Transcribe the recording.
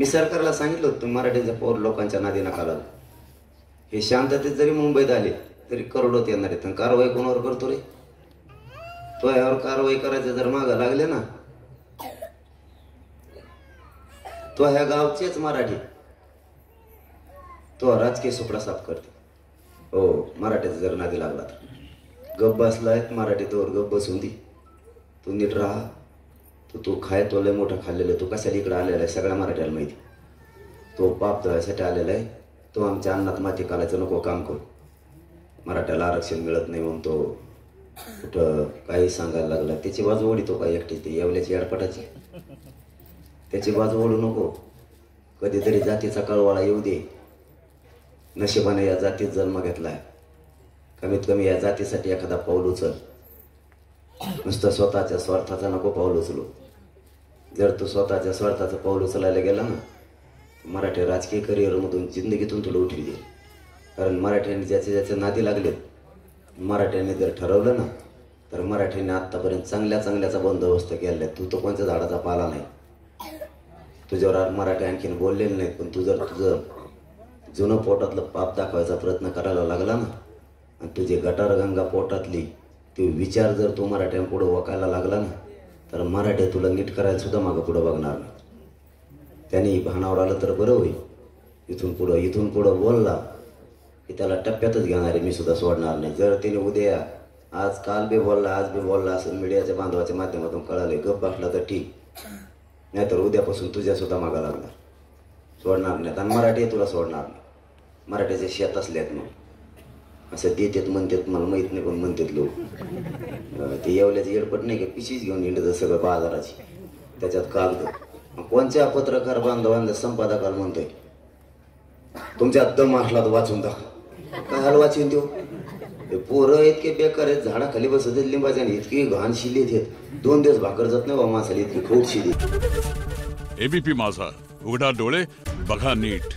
मी सरकारला सांगितलं होतं मराठीच्या पौर लोकांच्या नादी नका लागू. हे शांततेत जरी मुंबईत आले तरी करोडोत येणार आहेत. आणि कारवाई कोणावर करतो रे? तो यावर कारवाई करायचं जर मागं लागले ना, तो ह्या गावचेच मराठी तो राजकीय सुपडा साफ करते. हो, मराठीचा जर नादी लागला तर गप बसलाय मराठी तोवर गप बसून दे. तू नीट राहा. तू खाय तो लय मोठं खाल्लेलं. तू कशाला इकडे आलेला आहे सगळ्या मराठ्याला माहिती. तो पाप धुवायसाठी आलेला आहे. तो आमच्या अन्नात माती कालायचं नको काम करू. मराठ्याला आरक्षण मिळत नाही म्हणून तो कुठं काही सांगायला लागला. त्याची बाजू ओढितो का एकटी? ती येवल्याची अडपटाची. त्याची बाजू ओढू नको. कधीतरी जातीचा कळवाळा येऊ दे. नशिबाने या जातीत जन्म घेतलाय. कमीत कमी या जातीसाठी एखादा पाऊल उचल. नुसतं स्वतःच्या स्वार्थाचा नको पाऊल उचलू. जर तू स्वतःच्या स्वार्थाचं पाऊल उचलायला गेला ना, मराठी राजकीय करिअरमधून जिंदगीतून तुला उठवी देईल. कारण मराठ्यांनी ज्याचे नादी लागलेत, मराठ्यांनी जर ठरवलं ना, तर मराठ्यांनी आत्तापर्यंत चांगल्याचा बंदोबस्त केला आहे. तू तर कोणत्या झाडाचा पाला नाही. तुझ्यावर मराठी आणखीन बोललेले नाहीत. पण तू जर तुझं जुनं पोटातलं पाप दाखवायचा प्रयत्न करायला लागला ना, आणि तुझी गटारगंगा पोटातली ते विचार जर तू मराठ्यांपुढं वकायला लागला ना, तर मराठी तुला नीट करायला सुद्धा मागं पुढं बघणार नाही. त्यांनी भानावर आलं तर बरं होईल. इथून पुढं बोलला की त्याला टप्प्यातच घेणार आहे. मी सुद्धा सोडणार नाही. जर त्याने उद्या आज काल बी बोलला आज बी बोलला असं मीडियाच्या बांधवाच्या माध्यमातून कळाले, गप बसला तर ठीक. नाहीतर उद्यापासून तुझ्या सुद्धा मागा लागणार. सोडणार नाहीत. आणि मराठी तुला सोडणार नाही. मराठीचे शेत असल्यात मग असं देतात म्हणतात, मला माहीत नाही पण म्हणतात लोक. ते येवल्याचे एडपट नाही का पिशीच घेऊन येणं सगळं बाजाराची. त्याच्यात कागद. कोणत्या पत्रकार बांधवांना संपादकाला म्हणतोय तुमच्यात दम असला तर वाचून दाखव. काय वाचून देऊ? पोरं इतके बेकार आहेत. झाडाखाली बसत लिंबाच्या इतकी घाण शिलीत आहेत. 2 दिवस भाकर जात नाही बा माणसाला इतकी खूप शिली. एबीपी माझा, उघडा डोळे बघा नीट.